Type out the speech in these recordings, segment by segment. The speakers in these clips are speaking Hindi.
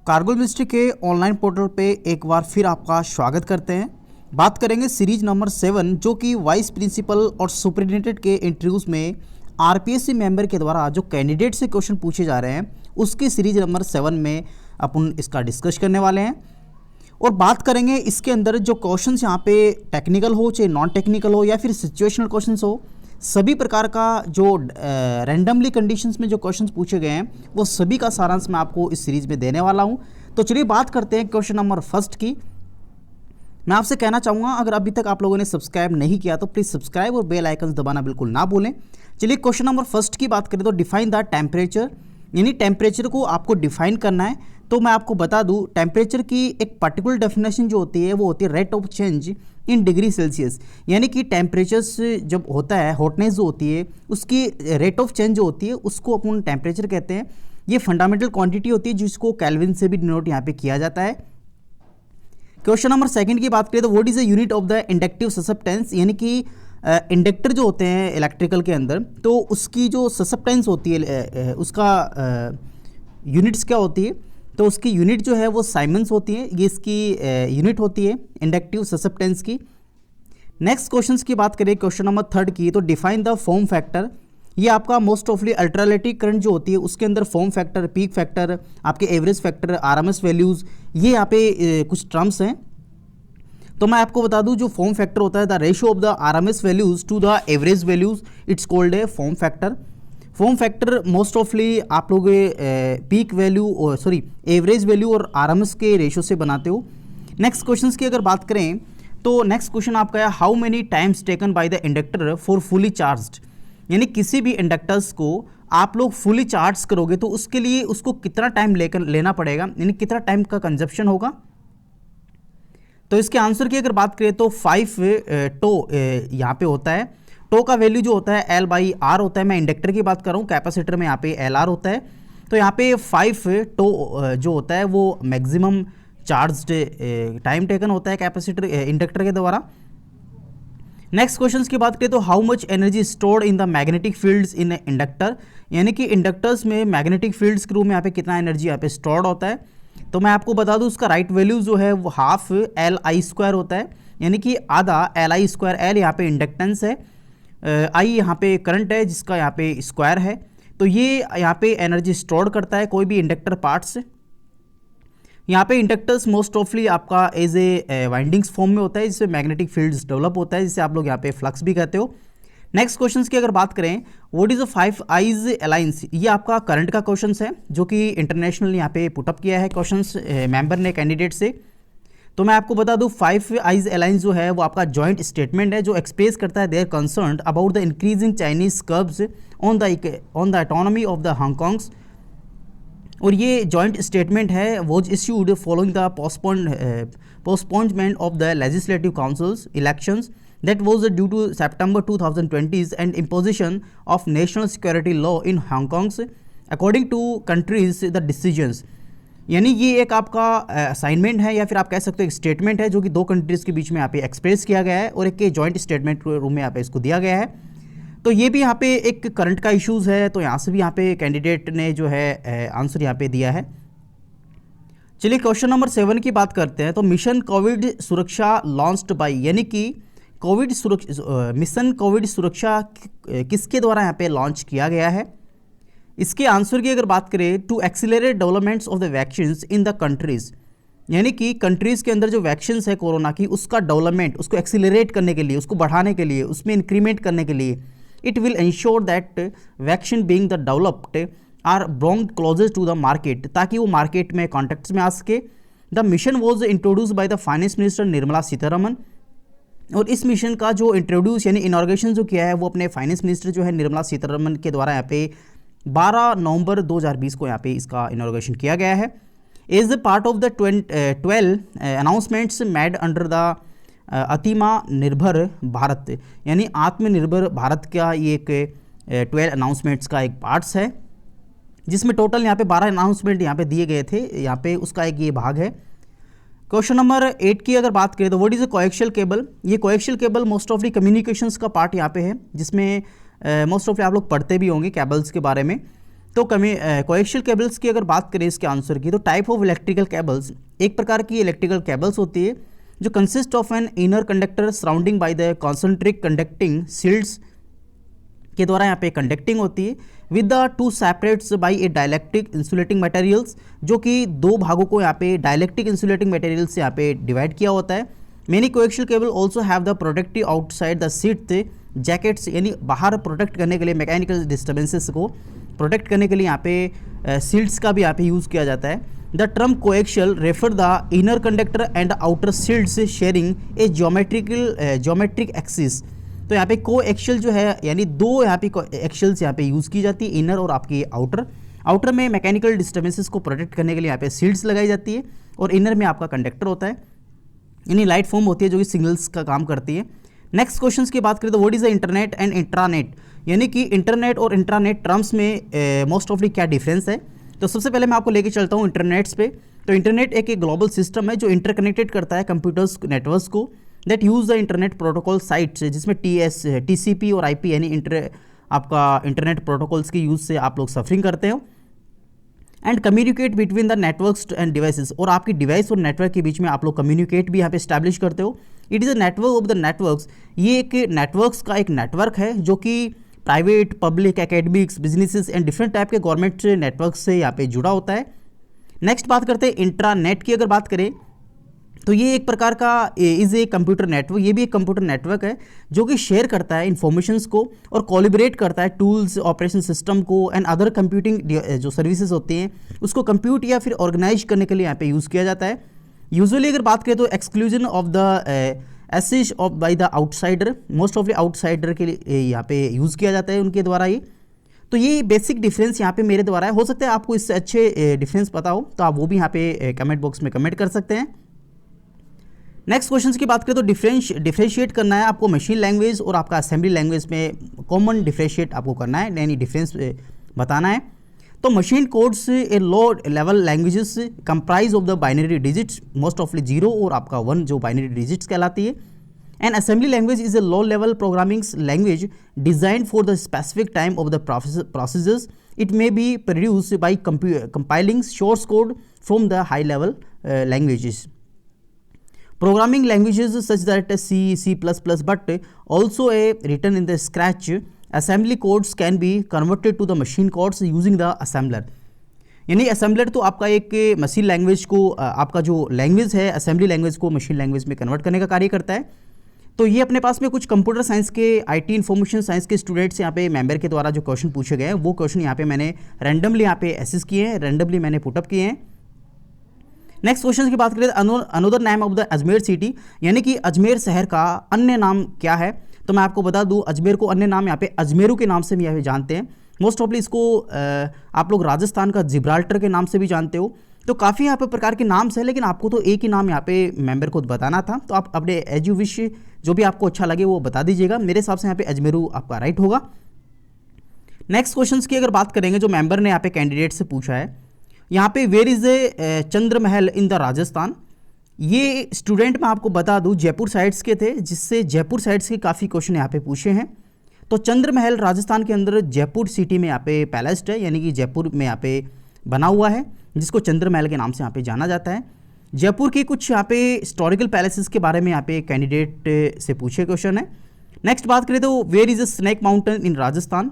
कारगिल मिनिस्ट्री के ऑनलाइन पोर्टल पे एक बार फिर आपका स्वागत करते हैं। बात करेंगे सीरीज नंबर 7 जो कि वाइस प्रिंसिपल और सुपरिटेंडेंट के इंटरव्यूज़ में आरपीएससी मेंबर के द्वारा जो कैंडिडेट से क्वेश्चन पूछे जा रहे हैं उसकी सीरीज नंबर 7 में अपन इसका डिस्कस करने वाले हैं। और बात करेंगे इसके अंदर जो क्वेश्चंस यहाँ पे टेक्निकल हो चाहे नॉन टेक्निकल हो या फिर सिचुएशनल क्वेश्चंस हो, सभी प्रकार का जो रैंडमली कंडीशंस में जो क्वेश्चंस पूछे गए हैं वो सभी का सारांश मैं आपको इस सीरीज में देने वाला हूं। तो चलिए बात करते हैं क्वेश्चन नंबर फर्स्ट की। मैं आपसे कहना चाहूँगा अगर अभी तक आप लोगों ने सब्सक्राइब नहीं किया तो प्लीज़ सब्सक्राइब और बेल आइकन्स दबाना बिल्कुल ना भूलें। चलिए क्वेश्चन नंबर फर्स्ट की बात करें तो डिफाइन द टेम्परेचर, यानी टेम्परेचर को आपको डिफाइन करना है। तो मैं आपको बता दूं टेम्परेचर की एक पर्टिकुलर डेफिनेशन जो होती है वो होती है rate of change in degree Celsius, यानी कि टेम्परेचर जब होता है हॉटनेस जो होती है उसकी रेट ऑफ चेंज जो होती है उसको अपन टेम्परेचर कहते हैं। ये फंडामेंटल क्वांटिटी होती है जिसको केल्विन से भी डिनोट यहाँ पे किया जाता है। क्वेश्चन नंबर सेकंड की बात करें तो what is the unit of the inductive susceptance, यानी कि इंडक्टर जो होते हैं इलेक्ट्रिकल के अंदर तो उसकी जो ससेप्टेंस होती है उसका यूनिट्स क्या होती है, तो उसकी यूनिट जो है वो साइमन्स होती है। ये इसकी यूनिट होती है इंडक्टिव ससेप्टेंस की। नेक्स्ट क्वेश्चंस की बात करें क्वेश्चन नंबर थर्ड की तो डिफाइन द फॉर्म फैक्टर। ये आपका मोस्ट ऑफली अल्ट्रालेटिक करंट जो होती है उसके अंदर फॉर्म फैक्टर, पीक फैक्टर, आपके एवरेज फैक्टर, आरएमएस वैल्यूज़, ये यहाँ पे कुछ टर्म्स हैं। तो मैं आपको बता दूं जो फॉर्म फैक्टर होता है the ratio of the RMS values to the average values, it's called a form factor. Form factor most awfully आप लोग peak value sorry average value और आरएमएस के रेशियो से बनाते हो। नेक्स्ट क्वेश्चंस की अगर बात करें तो नेक्स्ट क्वेश्चन आपका है how many times taken by the inductor for fully charged, यानी किसी भी इंडक्टर्स को आप लोग फुली चार्ज करोगे तो उसके लिए उसको कितना टाइम लेना पड़ेगा, यानी कितना टाइम का कंजप्शन होगा। तो इसके आंसर की अगर बात करें तो 5 टो यहाँ पे होता है। टो का वैल्यू जो होता है L/R होता है। मैं इंडक्टर की बात कर रहा हूँ, कैपेसिटर में यहाँ पे LR होता है। तो यहाँ पे 5 टो जो होता है वो मैक्सिमम चार्ज्ड टाइम टेकन होता है कैपेसिटर इंडक्टर के द्वारा। नेक्स्ट क्वेश्चंस की बात करें तो how much energy stored in the magnetic fields in inductor, यानी कि इंडक्टर्स में मैग्नेटिक फील्ड्स के रूप में यहाँ पे कितना एनर्जी यहाँ पे स्टोर्ड होता है। तो मैं आपको बता दूं उसका राइट वैल्यू जो है वो हाफ Li² होता है, यानी कि आधा Li²। L यहाँ पे इंडक्टेंस है, I यहाँ पे करंट है जिसका यहाँ पे स्क्वायर है। तो ये यहाँ पे एनर्जी स्टोर करता है कोई भी इंडक्टर पार्ट्स। यहाँ पे इंडक्टर्स मोस्ट ऑफली आपका एज ए वाइंडिंग्स फॉर्म में होता है जिससे मैग्नेटिक फील्ड्स डेवलप होता है, जिसे आप लोग यहाँ पे फ्लक्स भी कहते हो। नेक्स्ट क्वेश्चंस की अगर बात करें what is the 5 eyes alliance, ये आपका करंट का क्वेश्चन है जो कि इंटरनेशनल यहाँ पे पुटअप किया है क्वेश्चंस मेंबर ने कैंडिडेट से। तो मैं आपको बता दूं 5 आइज अलायंस जो है वो आपका जॉइंट स्टेटमेंट है जो एक्सप्रेस करता है their concern about the increasing Chinese curbs on the autonomy of the Hong Kong's. और ये जॉइंट स्टेटमेंट है was issued following the postponement of the legislative council's elections that was due to September 2020 and imposition of national security law in Hong Kong according to countries the decisions। यानी ये एक आपका असाइनमेंट है या फिर आप कह सकते हो एक स्टेटमेंट है जो कि दो कंट्रीज़ के बीच में यहाँ पे एक्सप्रेस किया गया है और एक के जॉइंट स्टेटमेंट रूम में यहाँ पे इसको दिया गया है। तो ये भी यहाँ पे एक करंट का इशूज़ है, तो यहाँ से भी यहाँ पे कैंडिडेट ने जो है आंसर यहाँ पे दिया है। चलिए क्वेश्चन नंबर 7 की बात करते हैं। तो मिशन कोविड सुरक्षा लॉन्च्ड बाय, यानी कि मिशन कोविड सुरक्षा किसके द्वारा यहाँ पे लॉन्च किया गया है। इसके आंसर की अगर बात करें to accelerate developments of the vaccines in the countries, यानी कि कंट्रीज़ के अंदर जो वैक्सीन्स है कोरोना की उसका डेवलपमेंट उसको एक्सीलरेट करने के लिए, उसको बढ़ाने के लिए, उसमें इंक्रीमेंट करने के लिए it will ensure that vaccine being the developed are brought closest to the market, ताकि वो मार्केट में कॉन्टेक्ट्स में आ सके। The mission was introduce by the finance minister Nirmala Sitharaman, और इस मिशन का जो इंट्रोड्यूस यानी इनॉर्गेशन जो किया है वो अपने फाइनेंस मिनिस्टर जो है निर्मला सीतारमन के द्वारा यहाँ पे 12 नवंबर 2020 को यहाँ पे इसका इनॉर्गेशन किया गया है। As the part of the 12 announcements made under the Atmanirbhar Bharat, यानी आत्मनिर्भर भारत का ये एक 12 अनाउंसमेंट्स का एक पार्ट्स है जिसमें टोटल यहाँ पे 12 अनाउंसमेंट यहाँ पे दिए गए थे, यहाँ पे उसका एक ये भाग है। क्वेश्चन नंबर 8 की अगर बात करें तो what is a coaxial cable. ये कोएक्शियल केबल मोस्ट ऑफली कम्युनिकेशंस का पार्ट यहाँ पे है जिसमें मोस्ट ऑफली आप लोग पढ़ते भी होंगे केबल्स के बारे में। तो कोएक्शियल केबल्स की अगर बात करें इसके आंसर की, तो टाइप ऑफ इलेक्ट्रिकल केबल्स, एक प्रकार की इलेक्ट्रिकल केबल्स होती है जो consist of an inner conductor surrounding by the concentric conducting shields के द्वारा यहाँ पे कंडक्टिंग होती है with the two separates by a dielectric insulating materials, जो कि दो भागों को यहाँ पे डाइलेक्ट्रिक इंसुलेटिंग मटेरियल से यहाँ पे डिवाइड किया होता है। Many coaxial cable also have the protective outside the seat jackets, यानी बाहर प्रोटेक्ट करने के लिए मैकेनिकल डिस्टर्बेंसेस को प्रोटेक्ट करने के लिए यहाँ पे सील्ड्स का भी यहाँ पे यूज़ किया जाता है। The term coaxial refer the inner conductor and outer shields sharing a geometric axis. तो यहाँ पे कोएक्शियल जो है यानी दो यहाँ पे एक्शियल्स यहाँ पे यूज़ की जाती है, इनर और आपकी आउटर में मैकेनिकल डिस्टर्बेंसेस को प्रोटेक्ट करने के लिए यहाँ पे सील्ड्स लगाई जाती है, और इनर में आपका कंडक्टर होता है, यानी लाइट फॉर्म होती है जो कि सिग्नल्स का काम करती है। नेक्स्ट क्वेश्चन की बात करें तो what is the internet and intranet, यानी कि इंटरनेट और इंट्रानेट टर्म्स में मोस्ट ऑफली क्या डिफरेंस है। तो सबसे पहले मैं आपको लेके चलता हूँ इंटरनेट्स पे। तो इंटरनेट एक ग्लोबल सिस्टम है जो इंटरकनेक्टेड करता है कंप्यूटर्स नेटवर्क्स को that use the internet protocol sites, जिसमें TCP और IP यानी आपका इंटरनेट प्रोटोकॉल्स के यूज़ से आप लोग सफरिंग करते हो, and communicate between the networks end devices, और आपकी डिवाइस और नेटवर्क के बीच में आप लोग कम्युनिकेट भी यहाँ पे स्टैब्लिश करते हो। It is a network of the networks, ये एक नेटवर्क्स का एक नेटवर्क है जो कि private, public, academics, businesses and different type के गवर्नमेंट नेटवर्क से यहाँ पे जुड़ा होता है। नेक्स्ट बात करते हैं इंट्रानेट की। अगर बात करें तो ये एक प्रकार का इज ए कंप्यूटर नेटवर्क, ये भी एक कंप्यूटर नेटवर्क है जो कि शेयर करता है इन्फॉर्मेशंस को और कोलिब्रेट करता है टूल्स, ऑपरेशन सिस्टम को एंड अदर कंप्यूटिंग जो सर्विसेज होती हैं उसको कंप्यूट या फिर ऑर्गेनाइज करने के लिए यहाँ पे यूज़ किया जाता है। यूजुअली अगर बात करें तो exclusion of the access of by the outsider, most of the outsider के लिए यहाँ पे यूज़ किया जाता है उनके द्वारा ही। तो ये बेसिक डिफरेंस यहाँ पे मेरे द्वारा है, हो सकता है आपको इससे अच्छे डिफरेंस पता हो तो आप वो भी यहाँ पे कमेंट बॉक्स में कमेंट कर सकते हैं। नेक्स्ट क्वेश्चन की बात करें तो डिफ्रेंशिएट करना है आपको मशीन लैंग्वेज और आपका असेंबली लैंग्वेज में कॉमन डिफ्रेंशिएट आपको करना है, यानी डिफरेंस बताना है। तो machine codes a low level languages comprise of the binary digits, most awfully 0 और आपका 1 जो बाइनरी डिजिट्स कहलाती है। And assembly language is a low level programming language design for the specific time of the processes. It may be produce by compiling source code from the high level languages. Programming languages such that C, C++, but also a written in the Scratch assembly codes can be converted to the machine codes using the assembler। यानी assembler तो आपका एक मशीन लैंग्वेज को आपका जो लैंग्वेज है असेंबली लैंग्वेज को मशीन लैंग्वेज में कन्वर्ट करने का कार्य करता है। तो ये अपने पास में कुछ कंप्यूटर साइंस के IT इन्फॉर्मेशन साइंस के स्टूडेंट्स यहाँ पे मेंबर के द्वारा जो क्वेश्चन पूछे गए हैं वो क्वेश्चन यहाँ पे मैंने रैंडमली यहाँ पे एसेस किए हैं, रैंडमली मैंने पुटअप किए हैं। नेक्स्ट क्वेश्चन की बात करें another name of the Ajmer city, यानी कि अजमेर शहर का अन्य नाम क्या है। तो मैं आपको बता दूं अजमेर को अन्य नाम यहाँ पे अजमेरू के नाम से भी यहाँ पे जानते हैं। मोस्ट ऑफली इसको आप लोग राजस्थान का जिब्राल्टर के नाम से भी जानते हो। तो काफ़ी यहाँ पे प्रकार के नाम है, लेकिन आपको तो एक ही नाम यहाँ पे मेंबर को बताना था, तो आप अपने एज यू विश जो भी आपको अच्छा लगे वो बता दीजिएगा। मेरे हिसाब से यहाँ पे अजमेरू आपका राइट होगा। नेक्स्ट क्वेश्चन की अगर बात करेंगे जो मेंबर ने यहाँ पे कैंडिडेट से पूछा है, यहाँ पे where is a Chandra Mahal in the Rajasthan. ये स्टूडेंट मैं आपको बता दूँ जयपुर साइड्स के थे, जिससे जयपुर साइड्स के काफ़ी क्वेश्चन यहाँ पे पूछे हैं। तो चंद्र महल राजस्थान के अंदर जयपुर सिटी में यहाँ पे पैलेस्ड है, यानी कि जयपुर में यहाँ पे बना हुआ है, जिसको चंद्र महल के नाम से यहाँ पे जाना जाता है। जयपुर के कुछ यहाँ पे हिस्टोरिकल पैलेसेस के बारे में यहाँ पे कैंडिडेट से पूछे क्वेश्चन है। नेक्स्ट बात करें तो where is a snake mountain in Rajasthan.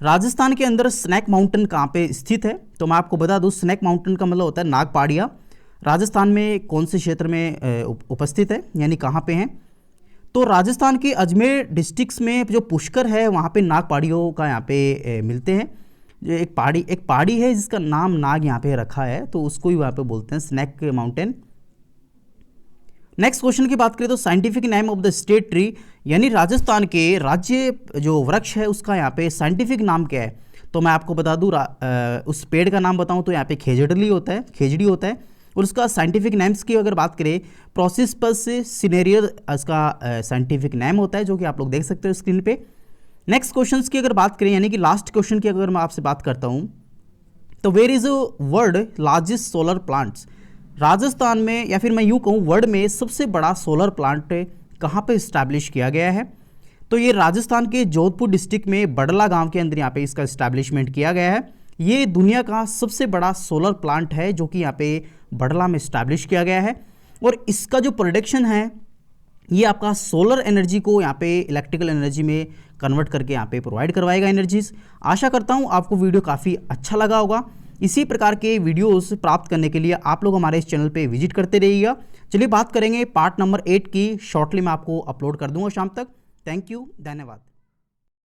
Rajasthan के अंदर स्नैक माउंटेन कहाँ पे स्थित है। तो मैं आपको बता दूं स्नैक माउंटेन का मतलब होता है नाग पहाड़ियाँ। राजस्थान में कौन से क्षेत्र में उपस्थित है, यानी कहाँ पे हैं। तो राजस्थान के अजमेर डिस्ट्रिक्ट्स में जो पुष्कर है वहाँ पे नाग पहाड़ियों का यहाँ पे मिलते हैं। जो एक पहाड़ी है जिसका नाम नाग यहाँ पे रखा है, तो उसको ही वहाँ पे बोलते हैं स्नैक माउंटेन। नेक्स्ट क्वेश्चन की बात करें तो scientific name of the state tree, यानी राजस्थान के राज्य जो वृक्ष है उसका यहाँ पे साइंटिफिक नाम क्या है। तो मैं आपको बता दूँ उस पेड़ का नाम बताऊँ तो यहाँ पे खेजड़ी होता है, और उसका साइंटिफिक नेम्स की अगर बात करें प्रोसिस्पस सिनेरियर इसका साइंटिफिक नेम होता है, जो कि आप लोग देख सकते हो स्क्रीन पे। नेक्स्ट क्वेश्चन की अगर बात करें, यानी कि लास्ट क्वेश्चन की अगर मैं आपसे बात करता हूँ तो where is world largest solar plants. Rajasthan में या फिर मैं यूँ कहूँ वर्ल्ड में सबसे बड़ा सोलर प्लांट कहाँ पे इस्टेब्लिश किया गया है। तो ये राजस्थान के जोधपुर डिस्ट्रिक्ट में बड़ला गांव के अंदर यहाँ पे इसका इस्टेब्लिशमेंट किया गया है। ये दुनिया का सबसे बड़ा सोलर प्लांट है जो कि यहाँ पे बड़ला में इस्टेब्लिश किया गया है। और इसका जो प्रोडक्शन है ये आपका सोलर एनर्जी को यहाँ पे इलेक्ट्रिकल एनर्जी में कन्वर्ट करके यहाँ पे प्रोवाइड करवाएगा एनर्जीज। आशा करता हूँ आपको वीडियो काफ़ी अच्छा लगा होगा। इसी प्रकार के वीडियोस प्राप्त करने के लिए आप लोग हमारे इस चैनल पे विजिट करते रहिएगा। चलिए बात करेंगे पार्ट नंबर 8 की, शॉर्टली मैं आपको अपलोड कर दूंगा शाम तक। थैंक यू, धन्यवाद।